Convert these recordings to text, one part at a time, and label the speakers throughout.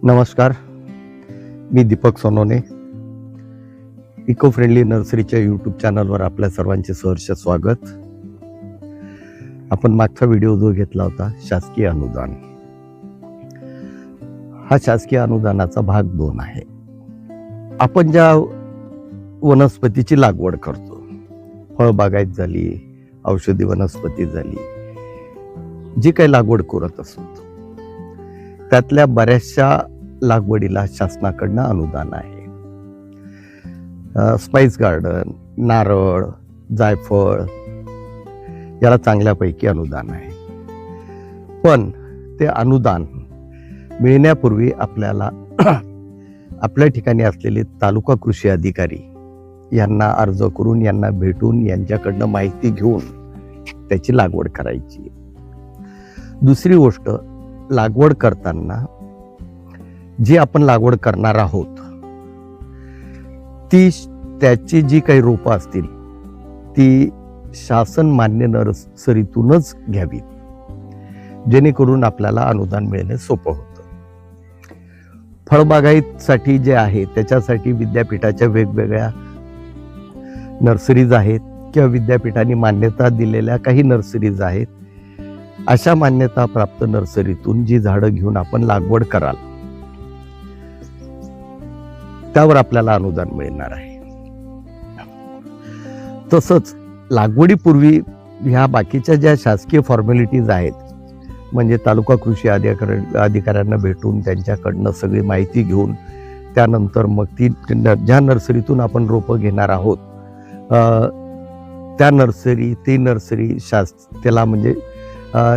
Speaker 1: नमस्कार, मी Deepak Sonone. Eco friendly नर्सरीच्या यूट्यूब चॅनलवर आपल्या सर्वांचे सहर्ष स्वागत. आपण मागचा व्हिडिओ जो घेतला होता शासकीय अनुदान, हा शासकीय अनुदानाचा भाग 2 आहे. आपण ज्या वनस्पतीची लागवड करतो, फळबागायत झाली, औषधी वनस्पती झाली, जी काही लागवड करत असतो त्यातल्या बऱ्याचशा लागवडीला शासनाकडनं अनुदान आहे. स्पाइस गार्डन, नारळ, जायफळ याला चांगल्यापैकी अनुदान आहे. पण ते अनुदान मिळण्यापूर्वी आपल्याला आपल्या ठिकाणी असलेले तालुका कृषी अधिकारी यांना अर्ज करून, यांना भेटून, यांच्याकडनं माहिती घेऊन त्याची लागवड करायची. दुसरी गोष्ट, लागवड करताना जी आपण लागवड करणार आहोत त्याची जी काही रोपं असतील ती शासन मान्य नर्सरीतूनच घ्यावीत, जेणेकरून आपल्याला अनुदान मिळणे सोपं होतं. फळबागायतसाठी जे आहे त्याच्यासाठी विद्यापीठाच्या वेगवेगळ्या नर्सरीज आहेत किंवा विद्यापीठाने मान्यता दिलेल्या काही नर्सरीज आहेत. अशा मान्यता प्राप्त नर्सरीतून जी झाडं घेऊन आपण लागवड कराल त्यावर आपल्याला अनुदान मिळणार आहे. तसंच लागवडीपूर्वी ह्या बाकीच्या ज्या शासकीय फॉर्मॅलिटीज आहेत, म्हणजे तालुका कृषी अधिकाऱ्यांना भेटून त्यांच्याकडनं सगळी माहिती घेऊन त्यानंतर मग ती ज्या नर्सरीतून आपण रोपं घेणार आहोत त्या नर्सरी त्याला म्हणजे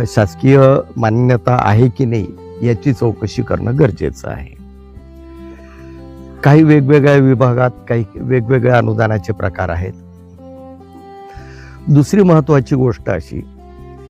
Speaker 1: शासकीय मान्यता आहे की नाही याची चौकशी करणं गरजेचं आहे. काही वेगवेगळ्या विभागात काही वेगवेगळ्या अनुदानाचे प्रकार आहेत. दुसरी महत्वाची गोष्ट अशी